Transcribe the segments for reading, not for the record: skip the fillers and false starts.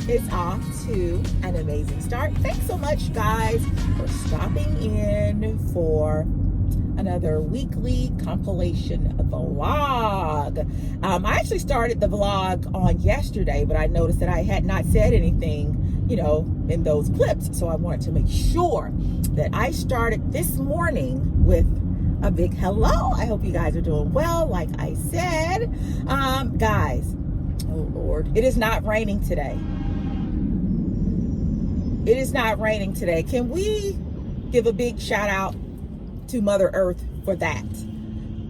is off to an amazing start. Thanks so much, guys, for stopping in for another weekly compilation vlog. I actually started the vlog on yesterday, but I noticed that I had not said anything, you know, in those clips. So I wanted to make sure that I started this morning with a big hello. I hope you guys are doing well, like I said. Guys, oh Lord, it is not raining today. It is not raining today. Can we give a big shout out to Mother Earth for that?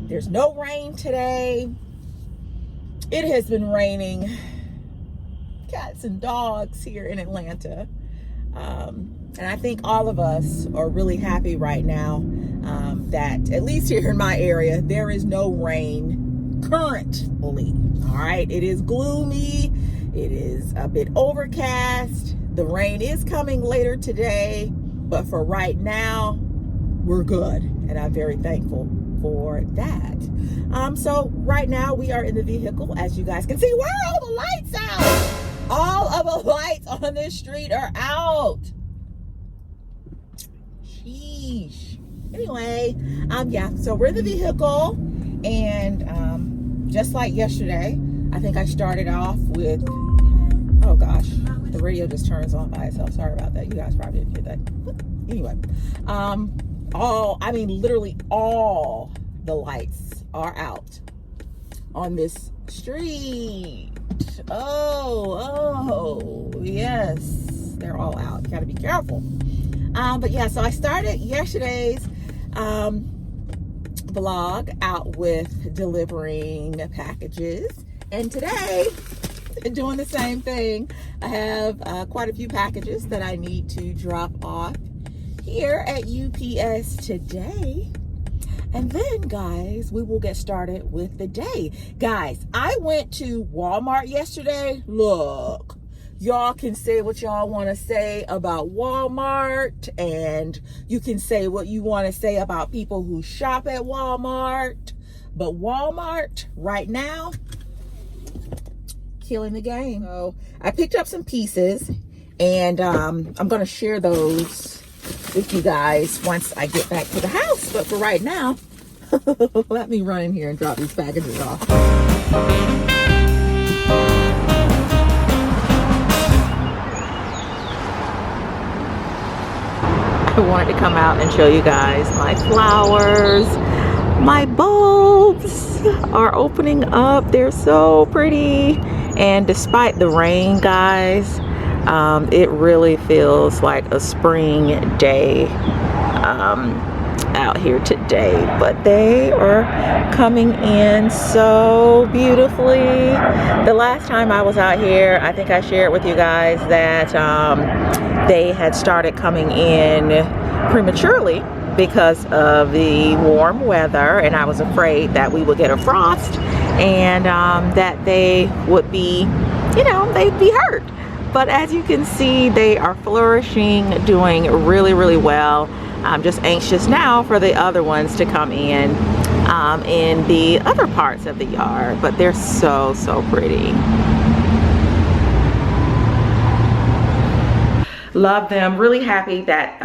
There's no rain today. It has been raining cats and dogs here in Atlanta. And I think all of us are really happy right now that, at least here in my area, there is no rain currently. All right, it is gloomy. It is a bit overcast. The rain is coming later today, but for right now, we're good. And I'm very thankful for that. So right now we are in the vehicle. As you guys can see, where are all the lights out? All of the lights on this street are out. Sheesh. Anyway, yeah, so we're in the vehicle, and just like yesterday, I think I started off with, oh gosh, the radio just turns on by itself. Sorry about that. You guys probably didn't hear that. Anyway, literally all the lights are out on this street. Oh, yes, they're all out. You gotta be careful. But yeah, so I started yesterday's vlog out with delivering packages, and today doing the same thing. I have quite a few packages that I need to drop off here at UPS today. And then, guys, we will get started with the day. Guys, I went to Walmart yesterday. Look, y'all can say what y'all want to say about Walmart, and you can say what you want to say about people who shop at Walmart. But Walmart right now, killing the game. So I picked up some pieces, and I'm going to share those with you guys once I get back to the house. But for right now, let me run in here and drop these packages off. I wanted to come out and show you guys my flowers. My bulbs are opening up. They're so pretty. And despite the rain, guys, it really feels like a spring day out here today. But they are coming in so beautifully. The last time I was out here, I think I shared with you guys that they had started coming in prematurely because of the warm weather, and I was afraid that we would get a frost and that they would be, you know, they'd be hurt. But as you can see, they are flourishing, doing really, really well. I'm just anxious now for the other ones to come in the other parts of the yard, but they're so, so pretty. Love them. Really happy that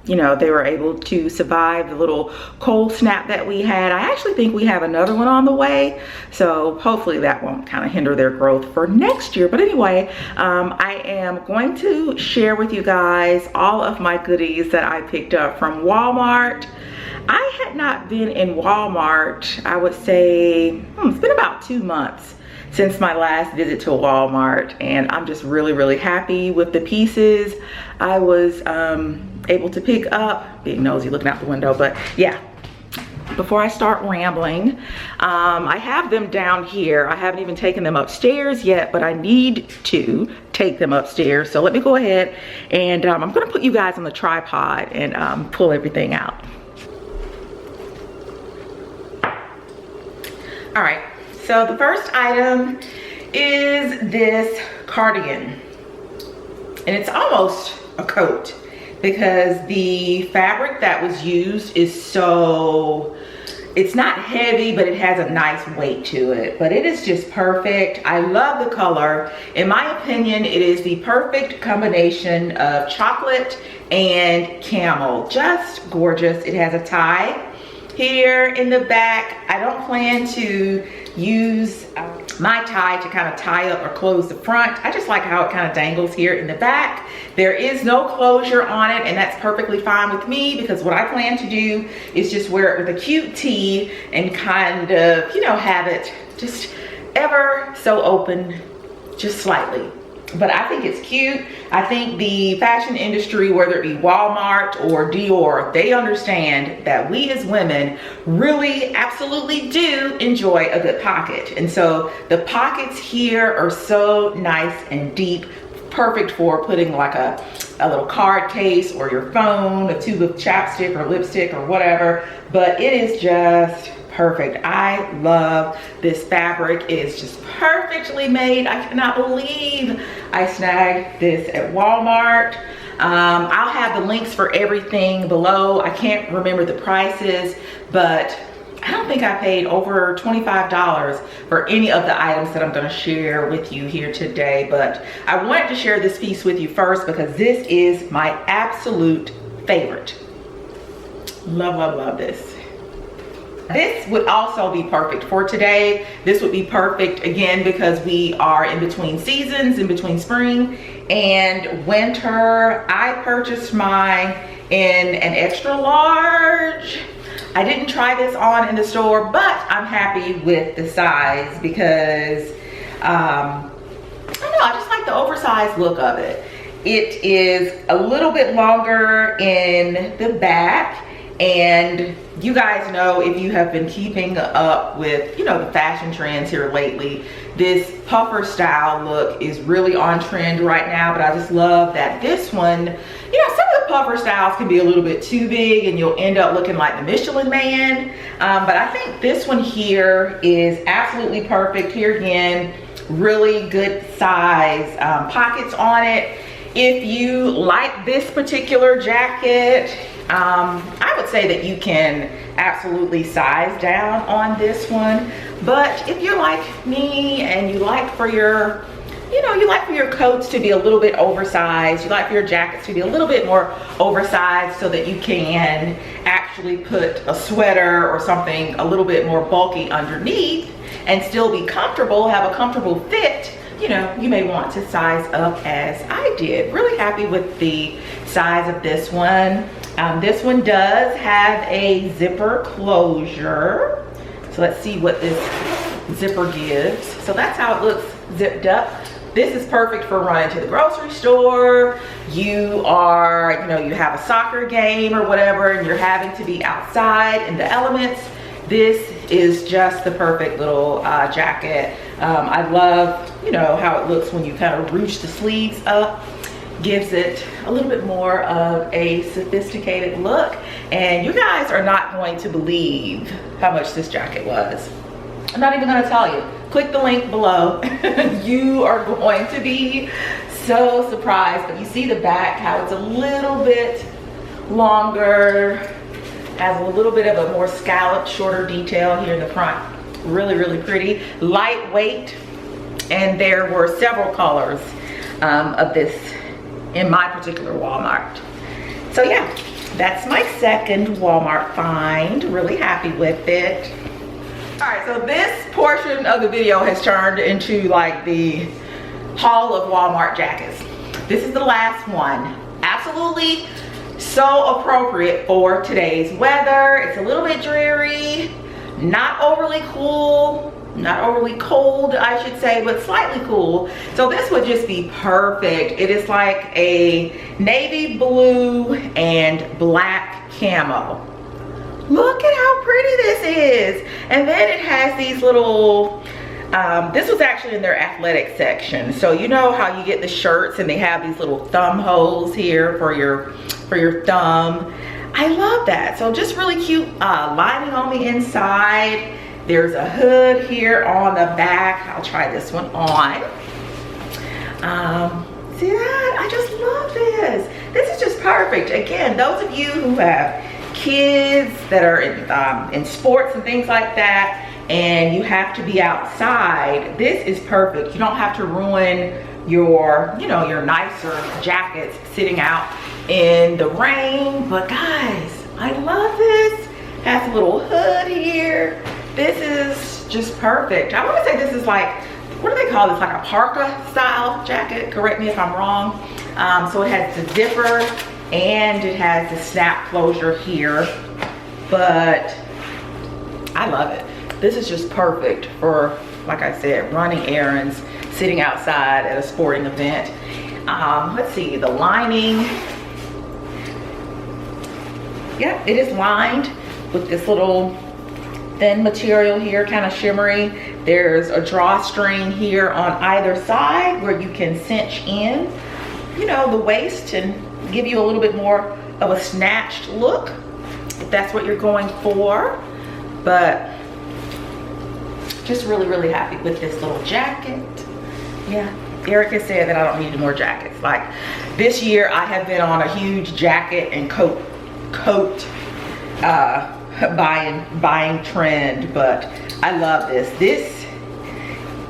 you know, they were able to survive the little cold snap that we had. I actually think we have another one on the way, so hopefully that won't kind of hinder their growth for next year. But anyway, I am going to share with you guys all of my goodies that I picked up from Walmart. I had not been in Walmart, I would say, it's been about 2 months since my last visit to Walmart, and I'm just really, really happy with the pieces I was able to pick up. Being nosy looking out the window, but yeah. Before I start rambling, I have them down here. I haven't even taken them upstairs yet, but I need to take them upstairs. So let me go ahead and I'm gonna put you guys on the tripod and pull everything out. All right, so the first item is this cardigan. And it's almost a coat because the fabric that was used is so It's not heavy, but it has a nice weight to it. But it is just perfect. I love the color. In my opinion, it is the perfect combination of chocolate and camel. Just gorgeous. It has a tie here in the back. I don't plan to use my tie to kind of tie up or close the front. I just like how it kind of dangles here in the back. There is no closure on it, and that's perfectly fine with me, because what I plan to do is just wear it with a cute tee and kind of, you know, have it just ever so open, just slightly. But I think it's cute. I think the fashion industry, whether it be Walmart or Dior, they understand that we as women really absolutely do enjoy a good pocket. And so the pockets here are so nice and deep, perfect for putting like a little card case or your phone, a tube of chapstick or lipstick or whatever. But it is just perfect. I love this fabric. It is just perfectly made. I cannot believe I snagged this at Walmart. I'll have the links for everything below. I can't remember the prices, but I don't think I paid over $25 for any of the items that I'm going to share with you here today. But I wanted to share this piece with you first because this is my absolute favorite. Love, love, love this. This would also be perfect for today. This would be perfect again because we are in between seasons, in between spring and winter. I purchased mine in an extra large. I didn't try this on in the store, but I'm happy with the size because I don't know, I just like the oversized look of it. It is a little bit longer in the back. And you guys know, if you have been keeping up with, you know, the fashion trends here lately, this puffer style look is really on trend right now. But I just love that this one, you know, some of the puffer styles can be a little bit too big and you'll end up looking like the Michelin Man. But I think this one here is absolutely perfect. Here again, really good size pockets on it. If you like this particular jacket, I would say that you can absolutely size down on this one. But if you're like me and you like for your, you know, you like for your coats to be a little bit oversized, you like for your jackets to be a little bit more oversized so that you can actually put a sweater or something a little bit more bulky underneath and still be comfortable, have a comfortable fit, you know, you may want to size up as I did. Really happy with the size of this one. This one does have a zipper closure. So let's see what this zipper gives. So that's how it looks zipped up. This is perfect for running to the grocery store. You are, you know, you have a soccer game or whatever and you're having to be outside in the elements. This is just the perfect little jacket. I love, you know, how it looks when you kind of ruche the sleeves up. Gives it a little bit more of a sophisticated look. And you guys are not going to believe how much this jacket was. I'm not even gonna tell you. Click the link below. You are going to be so surprised. But you see the back, how it's a little bit longer, has a little bit of a more scalloped, shorter detail here in the front. Really, really pretty. Lightweight. And there were several colors of this in my particular Walmart. So yeah, that's my second Walmart find. Really happy with it. All right, so this portion of the video has turned into like the haul of Walmart jackets. This is the last one. Absolutely so appropriate for today's weather. It's a little bit dreary, not overly cool, not overly cold, I should say, but slightly cool. So this would just be perfect. It is like a navy blue and black camo. Look at how pretty this is. And then it has these little, this was actually in their athletic section. So you know how you get the shirts and they have these little thumb holes here for your thumb. I love that. So just really cute lining on the inside. There's a hood here on the back. I'll try this one on. See that? I just love this. This is just perfect. Again, those of you who have kids that are in sports and things like that, and you have to be outside, this is perfect. You don't have to ruin your, you know, your nicer jackets sitting out in the rain. But guys, I love this. Has a little hood here. This is just perfect. I want to say this is like, what do they call this? Like a parka style jacket. Correct me if I'm wrong. So it has the zipper and it has the snap closure here. But I love it. This is just perfect for, like I said, running errands, sitting outside at a sporting event. Let's see, the lining. Yeah, it is lined with this little thin material here, kind of shimmery. There's a drawstring here on either side where you can cinch in, you know, the waist and give you a little bit more of a snatched look, if that's what you're going for. But just really, really happy with this little jacket. Yeah, Erica said that I don't need any more jackets. Like this year I have been on a huge jacket and coat buying trend, but I love this.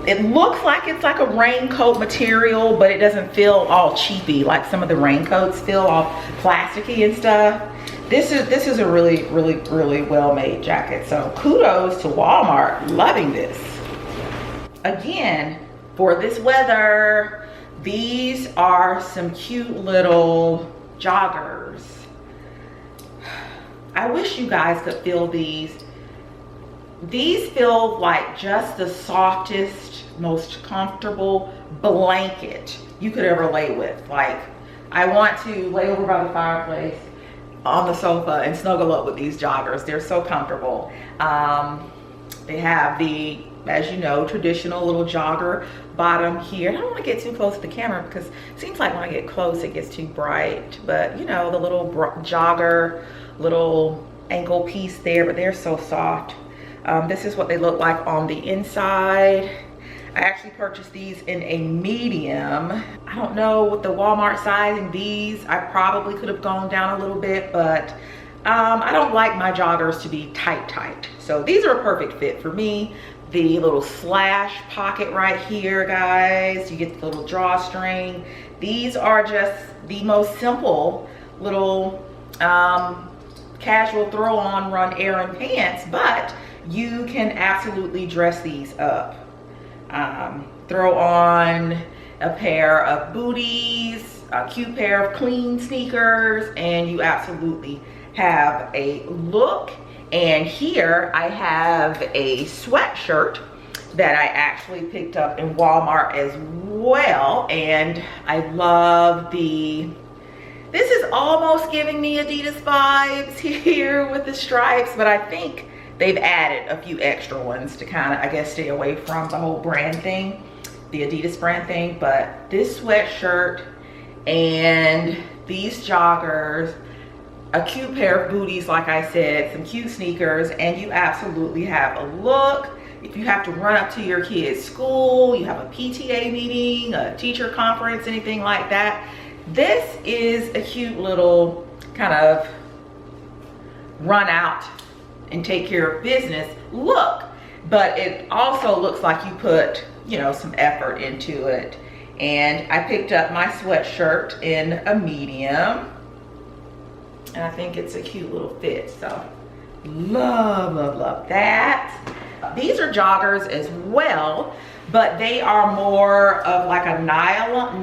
It looks like it's like a raincoat material, but it doesn't feel all cheapy like some of the raincoats feel, all plasticky and stuff. This is a really, really, really well-made jacket. So kudos to Walmart, loving this. Again, for this weather, these are some cute little joggers. I wish you guys could feel these. These feel like just the softest, most comfortable blanket you could ever lay with. Like, I want to lay over by the fireplace on the sofa and snuggle up with these joggers. They're so comfortable. They have the, as you know, traditional little jogger bottom here. I don't want to get too close to the camera because it seems like when I get close it gets too bright. But you know, the little jogger, little ankle piece there, but they're so soft. This is what they look like on the inside. I actually purchased these in a medium. I don't know what the Walmart sizing these. I probably could have gone down a little bit, but I don't like my joggers to be tight. So these are a perfect fit for me. The little slash pocket right here, guys. You get the little drawstring. These are just the most simple little casual throw on run errand pants, but you can absolutely dress these up. Throw on a pair of booties, a cute pair of clean sneakers, and you absolutely have a look. And here I have a sweatshirt that I actually picked up in Walmart as well, and I love this is almost giving me Adidas vibes here with the stripes, but I think they've added a few extra ones to kind of, I guess, stay away from the whole brand thing, the Adidas brand thing. But this sweatshirt and these joggers, a cute pair of booties, like I said, some cute sneakers, and you absolutely have a look. If you have to run up to your kid's school, you have a PTA meeting, a teacher conference, anything like that, this is a cute little kind of run out and take care of business look, but it also looks like you put, you know, some effort into it. And I picked up my sweatshirt in a medium, and I think it's a cute little fit. So love that. These are joggers as well, but they are more of like a nylon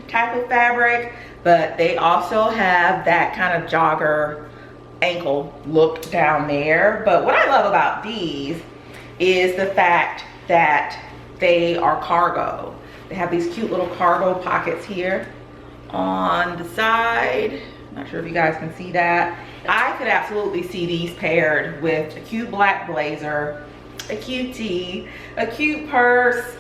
type of fabric, but they also have that kind of jogger ankle look down there. But what I love about these is the fact that they are cargo. They have these cute little cargo pockets here on the side. Not sure if you guys can see that. I could absolutely see these paired with a cute black blazer, a cute tee, a cute purse,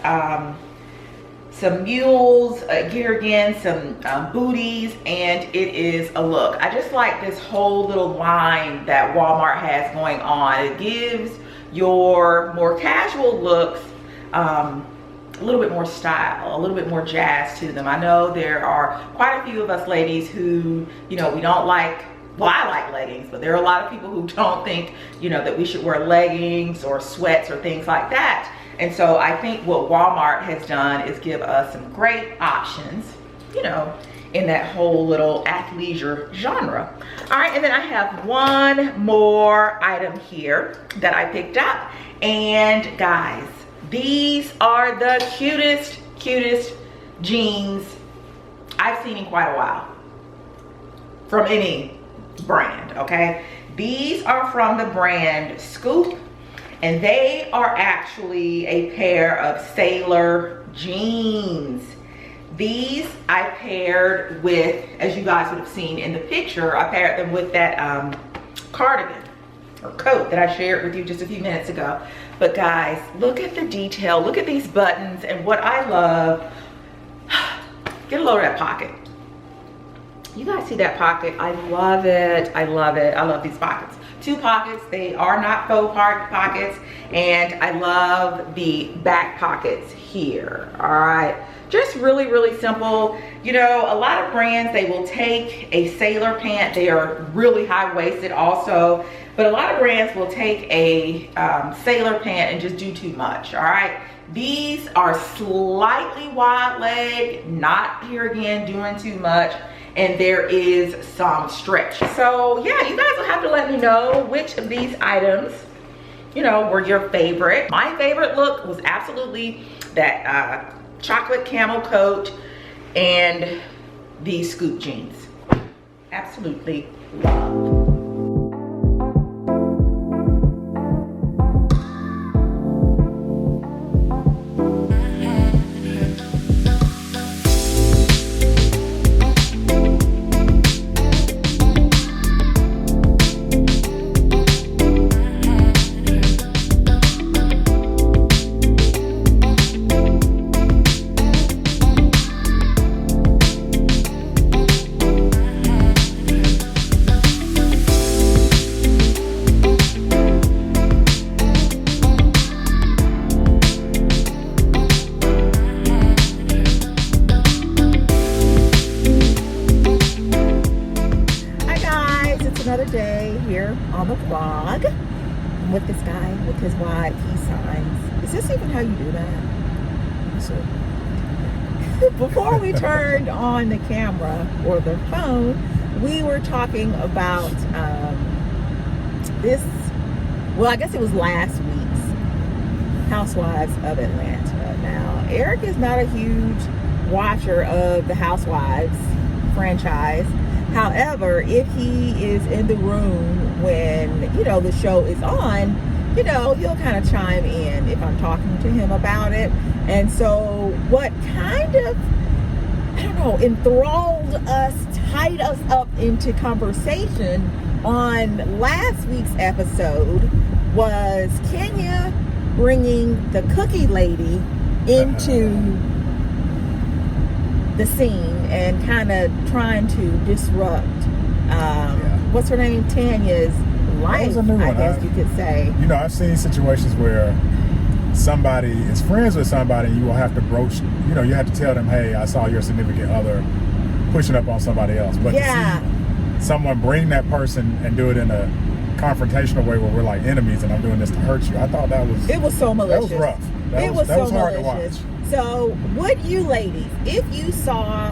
some mules, here again, some booties, and it is a look. I just like this whole little line that Walmart has going on. It gives your more casual looks a little bit more style, a little bit more jazz to them. I know there are quite a few of us ladies who, you know, we don't like well, I like leggings, but there are a lot of people who don't think, you know, that we should wear leggings or sweats or things like that. And so I think what Walmart has done is give us some great options, you know, in that whole little athleisure genre. All right, and then I have one more item here that I picked up. And guys, these are the cutest jeans I've seen in quite a while from any brand, okay? These are from the brand Scoop, and they are actually a pair of sailor jeans. These I paired with, as you guys would have seen in the picture, I paired them with that cardigan or coat that I shared with you just a few minutes ago. But guys, look at the detail, look at these buttons, and what I love, get a load of that pocket. You guys see that pocket? I love it, I love it. I love these pockets. 2 pockets, they are not faux pockets, and I love the back pockets here, all right? Just really simple. You know, a lot of brands, they will take a sailor pant. They are really high-waisted also, but a lot of brands will take a sailor pant and just do too much, all right? These are slightly wide leg, not here again doing too much, and there is some stretch. So yeah, you guys will have to let me know which of these items, you know, were your favorite. My favorite look was absolutely that chocolate camel coat and these Scoop jeans. Absolutely love. Another day here on the vlog. I'm with this guy with his wide peace signs. Is this even how you do that? So, before we turned on the camera or the phone, we were talking about this, well, I guess it was last week's Housewives of Atlanta. Now, Eric is not a huge watcher of the Housewives franchise. However, if he is in the room when, you know, the show is on, you know, he'll kind of chime in if I'm talking to him about it. And so what kind of, I don't know, enthralled us, tied us up into conversation on last week's episode was Kenya bringing the cookie lady into the scene and kind of trying to disrupt what's her name, Tanya's life, I guess you could say. You know, I've seen situations where somebody is friends with somebody and you will have to broach, you know, you have to tell them, hey, I saw your significant other pushing up on somebody else. But to see someone bring that person and do it in a confrontational way where we're like enemies and I'm doing this to hurt you, I thought that was... It was so malicious. That was rough. That was hard to watch. So, would you ladies, if you saw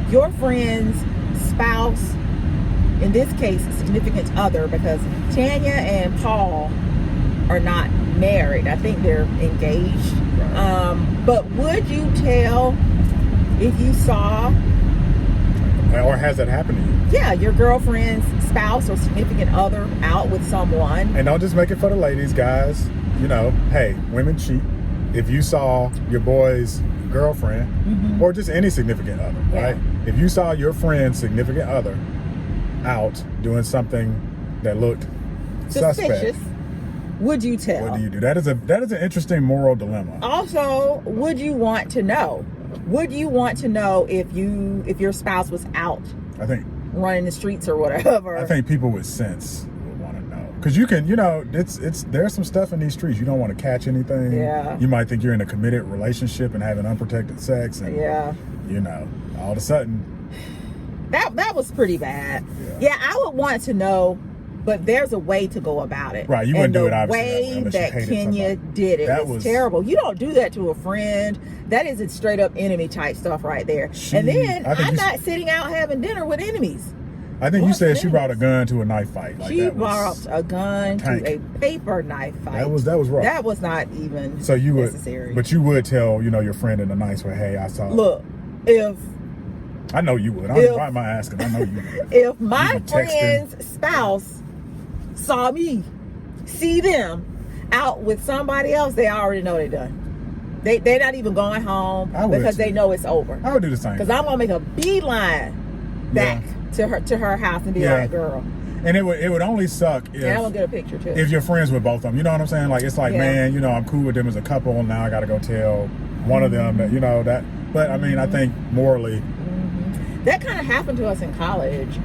your friend's spouse, in this case, significant other, because Tanya and Paul are not married, I think they're engaged, but would you tell if you saw... Or has that happened to you? Yeah, your girlfriend's spouse or significant other out with someone. And don't just make it for the ladies, guys. You know, hey, women cheat. If you saw your boy's girlfriend or just any significant other, right? If you saw your friend's significant other out doing something that looked suspicious, would you tell? What do you do? That is an interesting moral dilemma. Also, would you want to know? Would you want to know if your spouse was out? I think running the streets or whatever. I think people with sense would want to know, because you can, you know, there's some stuff in these streets you don't want to catch anything. Yeah. You might think you're in a committed relationship and having unprotected sex, and you know, all of a sudden That was pretty bad. Yeah, I would want to know, but there's a way to go about it. Right, you wouldn't do it obviously. obviously. The way that Kenya somebody. did it That was was terrible. You don't do that to a friend. That is straight up enemy type stuff right there. And then I'm not sitting out having dinner with enemies. I think you said she brought a gun to a knife fight. Like she brought a gun to a paper knife fight. That was wrong. That was not even necessary. But you would tell, you know, your friend in a nice way, hey, I saw. Look, if I know you would. Why am I asking? I know you would. If my friend's spouse saw me, see them out with somebody else, they already know they're done. They're not even going home because they know it's over. I would do the same. Because I'm gonna make a beeline back to her house and be like, girl. And it would only suck if I'm gonna get a picture too. If you're friends with both of them, you know what I'm saying? Like it's like, man, you know, I'm cool with them as a couple. Now I got to go tell one of them that, you know, that. But I mean, I think morally, that kind of happened to us in college.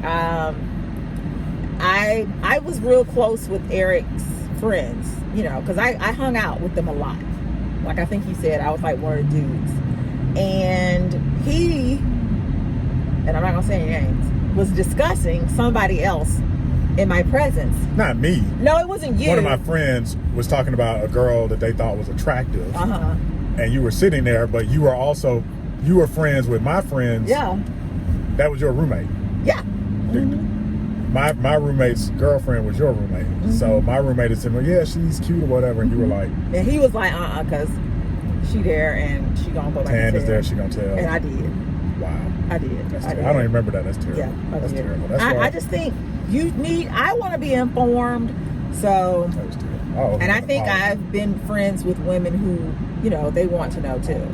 I was real close with Eric's friends, you know, because I hung out with them a lot. Like I think you said, I was like one of the dudes. And he, and I'm not gonna say any names, was discussing somebody else in my presence. Not me. No, it wasn't you. One of my friends was talking about a girl that they thought was attractive. And you were sitting there, but you were friends with my friends. Yeah. That was your roommate. Yeah. My roommate's girlfriend was your roommate. So my roommate said, well, yeah, she's cute or whatever. And you were like. And he was like, because she there and she gonna go back and tell. Is there, she gonna tell. And I did. Wow. I did. I don't even remember that. That's terrible. Yeah, that's terrible. That's I just think I want to be informed. So. That was terrible. And I think I've been friends with women who, you know, they want to know too.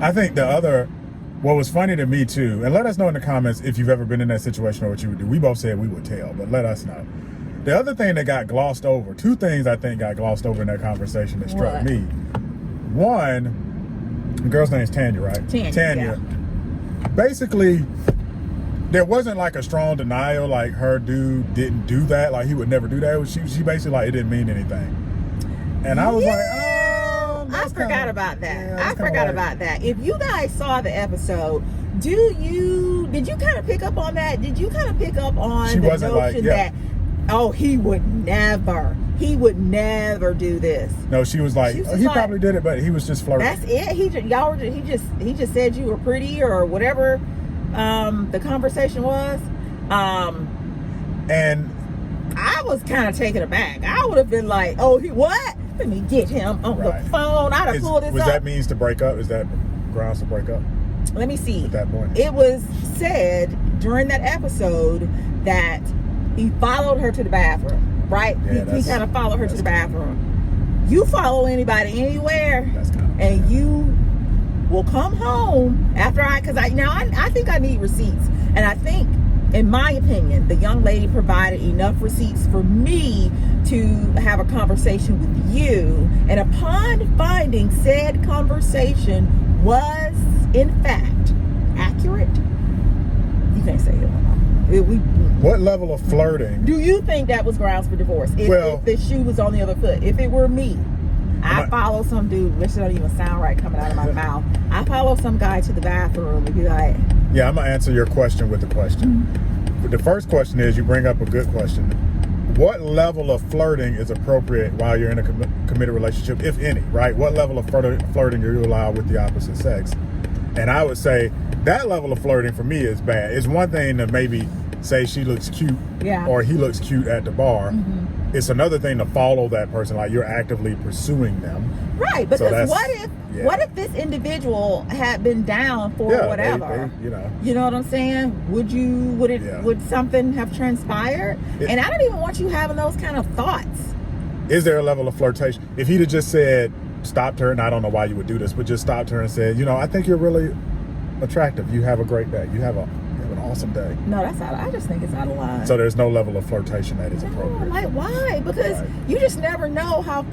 I think what was funny to me too, and let us know in the comments if you've ever been in that situation or what you would do. We both said we would tell, but let us know. The other thing that got glossed over, two things I think got glossed over in that conversation that struck me. One, the girl's name is Tanya, right? Tanya. Yeah. Basically, there wasn't like a strong denial, like her dude didn't do that, like he would never do that. She basically like it didn't mean anything. And I was like, I forgot about that. Yeah, I forgot about that. If you guys saw the episode, did you kind of pick up on that? Did you kind of pick up on the notion that, he would never do this? No, she was like, he probably did it, but he was just flirting. That's it. He just said you were pretty or whatever the conversation was. And I was kind of taken aback. I would have been like, what? Let me get him on the phone. I'd have pulled this up. Was that means to break up? Is that grounds to break up? Let me see. At that point. It was said during that episode that he followed her to the bathroom, right? Yeah, he kind of followed her to the bathroom. You follow anybody anywhere, and you will come home after I think I need receipts. And I think, in my opinion, the young lady provided enough receipts for me to have a conversation with you. And upon finding said conversation was, in fact, accurate, you can't say it. What level of flirting? Do you think that was grounds for divorce? If the shoe was on the other foot, if it were me, I follow some dude, which don't even sound right coming out of my mouth. I follow some guy to the bathroom and be like, yeah, I'm gonna answer your question with the question. But the first question is, you bring up a good question. What level of flirting is appropriate while you're in a committed relationship, if any, right? What level of flirting do you allow with the opposite sex? And I would say that level of flirting for me is bad. It's one thing to maybe say she looks cute or he looks cute at the bar. It's another thing to follow that person, like you're actively pursuing them. Right, because what if this individual had been down for whatever? You know what I'm saying? Would something have transpired? And I don't even want you having those kind of thoughts. Is there a level of flirtation? If he'd have just said, stopped her, and I don't know why you would do this, but just stopped her and said, I think you're really attractive. You have a great day. You have an awesome day. No, that's out. I just think it's out of line. So there's no level of flirtation that is appropriate. Like, why? Because you just never know how,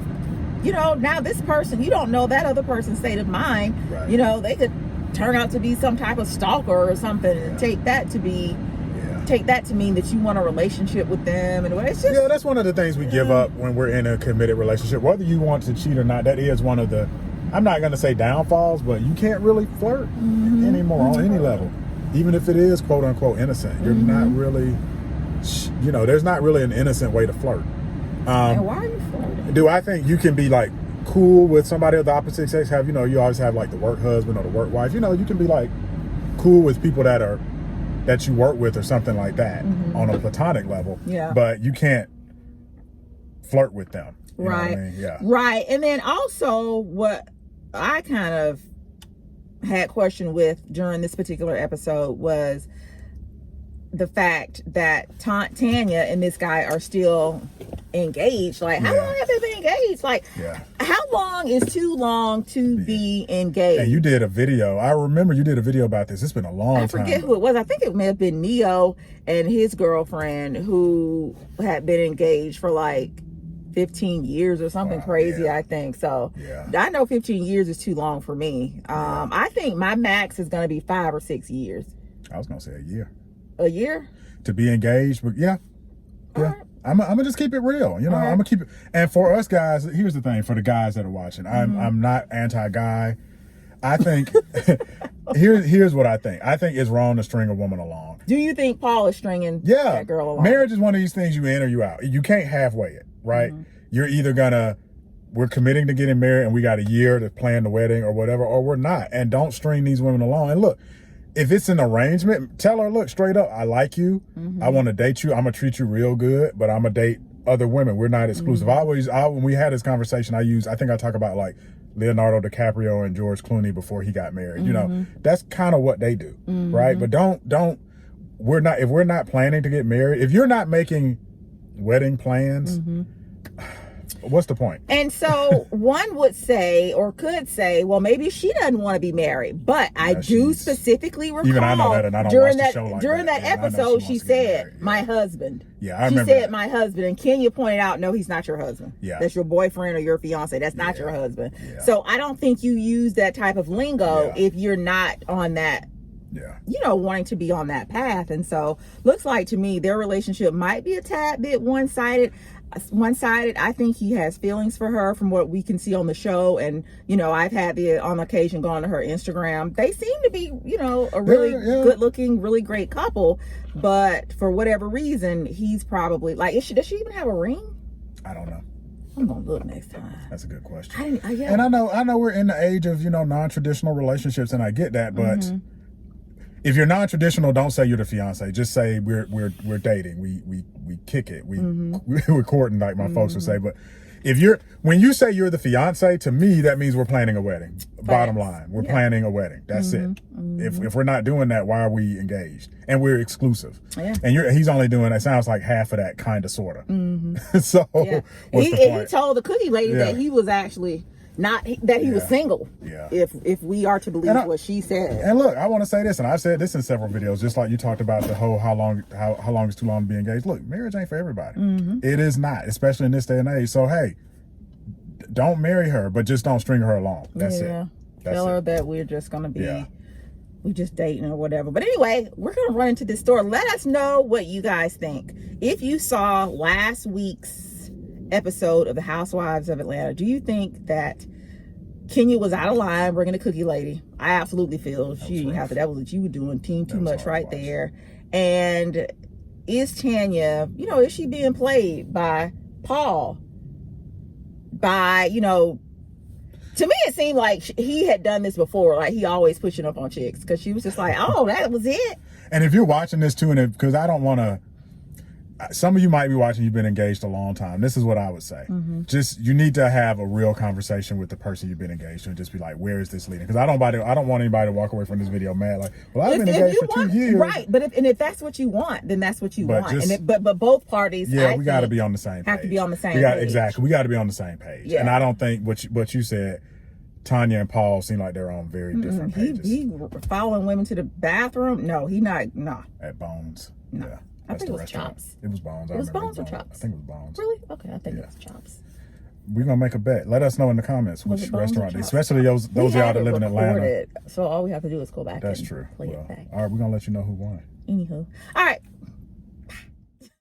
now this person, you don't know that other person's state of mind. Right. They could turn out to be some type of stalker or something and take that to mean that you want a relationship with them. And it's just, that's one of the things we give up when we're in a committed relationship. Whether you want to cheat or not, that is one of the, I'm not going to say downfalls, but you can't really flirt anymore on any level. even if it is quote unquote innocent, you're not really, you know, there's not really an innocent way to flirt. And why are you flirting? Do I think you can be like cool with somebody of the opposite sex? Have, you know, you always have like the work husband or the work wife. You know, you can be like cool with people that you work with or something like that on a platonic level. Yeah. But you can't flirt with them. You know what I mean? Yeah. Right. And then also what I kind of had question with during this particular episode was the fact that Tanya and this guy are still engaged. Like, how long have they been engaged? Like, how long is too long to be engaged? And you did a video. I remember you did a video about this. It's been a long time. I forget who it was. I think it may have been Neo and his girlfriend who had been engaged for like 15 years or something crazy, I think. So I know 15 years is too long for me. I think my max is going to be 5 or 6 years. I was going to say a year. A year? To be engaged, but right. I'm gonna just keep it real, you know. I'm gonna keep it. And for us guys, here's the thing: for the guys that are watching, I'm not anti-guy. I think here's what I think. I think it's wrong to string a woman along. Do you think Paul is stringing that girl along? Marriage is one of these things you in or you out. You can't halfway it, right? You're either we're committing to getting married and we got a year to plan the wedding or whatever, or we're not. And don't string these women along. And look, if it's an arrangement, tell her, look, straight up, I like you. I want to date you. I'm going to treat you real good, but I'm going to date other women. We're not exclusive. When we had this conversation, I think I talk about like Leonardo DiCaprio and George Clooney before he got married. You know, that's kind of what they do, right? But if we're not planning to get married, if you're not making wedding plans, what's the point? And so one would say, or could say, well, maybe she doesn't want to be married. But I do specifically recall, even I know that, and I don't during watch the show like during that episode, she said, "My husband." Yeah, I remember. She said, that. "My husband," and Kenya pointed out, "No, he's not your husband. That's your boyfriend or your fiance. That's not your husband." So I don't think you use that type of lingo if you're not on that. You know, wanting to be on that path. And so looks like to me their relationship might be a tad bit one-sided. I think he has feelings for her from what we can see on the show. And, you know, I've had on occasion gone to her Instagram. They seem to be, you know, a really good looking, really great couple. But for whatever reason, he's probably like, does she even have a ring? I don't know. I'm gonna look next time. That's a good question. And I know we're in the age of, you know, non-traditional relationships, and I get that, but if you're non-traditional, don't say you're the fiance. Just say we're dating. We kick it. We're courting, like my folks would say. But when you say you're the fiance, to me that means we're planning a wedding. Bottom line, we're planning a wedding. That's it. If we're not doing that, why are we engaged? And we're exclusive. And he's only doing, it sounds like half of that, kind of, sort of. So what's the point? He told the cookie lady that he was actually not, that he was single. If we are to believe what she said. And look, I want to say this, and I've said this in several videos, just like you talked about the whole how long is too long to be engaged. Look, marriage ain't for everybody. It is not, especially in this day and age. So hey, don't marry her, but just don't string her along. That's it. Tell her that we're just gonna be we just dating or whatever. But anyway, we're gonna run into this store. Let us know what you guys think. If you saw last week's episode of the Housewives of Atlanta, do you think that Kenya was out of line bringing the cookie lady? I absolutely feel she didn't have to. That was what you were doing. Team too much right there. And is Tanya, you know, is she being played by Paul? By, you know, to me it seemed like he had done this before. Like he always pushing up on chicks, because she was just like, oh, that was it. And if you're watching this too, and because I don't want to, some of you might be watching, you've been engaged a long time. This is what I would say. Just, you need to have a real conversation with the person you've been engaged to, and just be like, where is this leading? Because I don't want anybody to walk away from this video mad like, well, I've been engaged for 2 years. Right, but if that's what you want, then that's what you want. But both parties, we got to be on the same page. Have to be on the same page. Exactly, we got to be on the same page. And I don't think what you said, Tanya and Paul seem like they're on very different pages. He following women to the bathroom? No, he not. At Bones. No. Yeah. I think it was Chops. It was Bones. It was Bones or Chops? I think it was Bones. Really? Okay, I think it was Chops. We're gonna make a bet. Let us know in the comments which restaurant, especially those of y'all that live in Atlanta. So all we have to do is go back. That's and true. Play it back. All right, we're gonna let you know who won. Anywho, all right.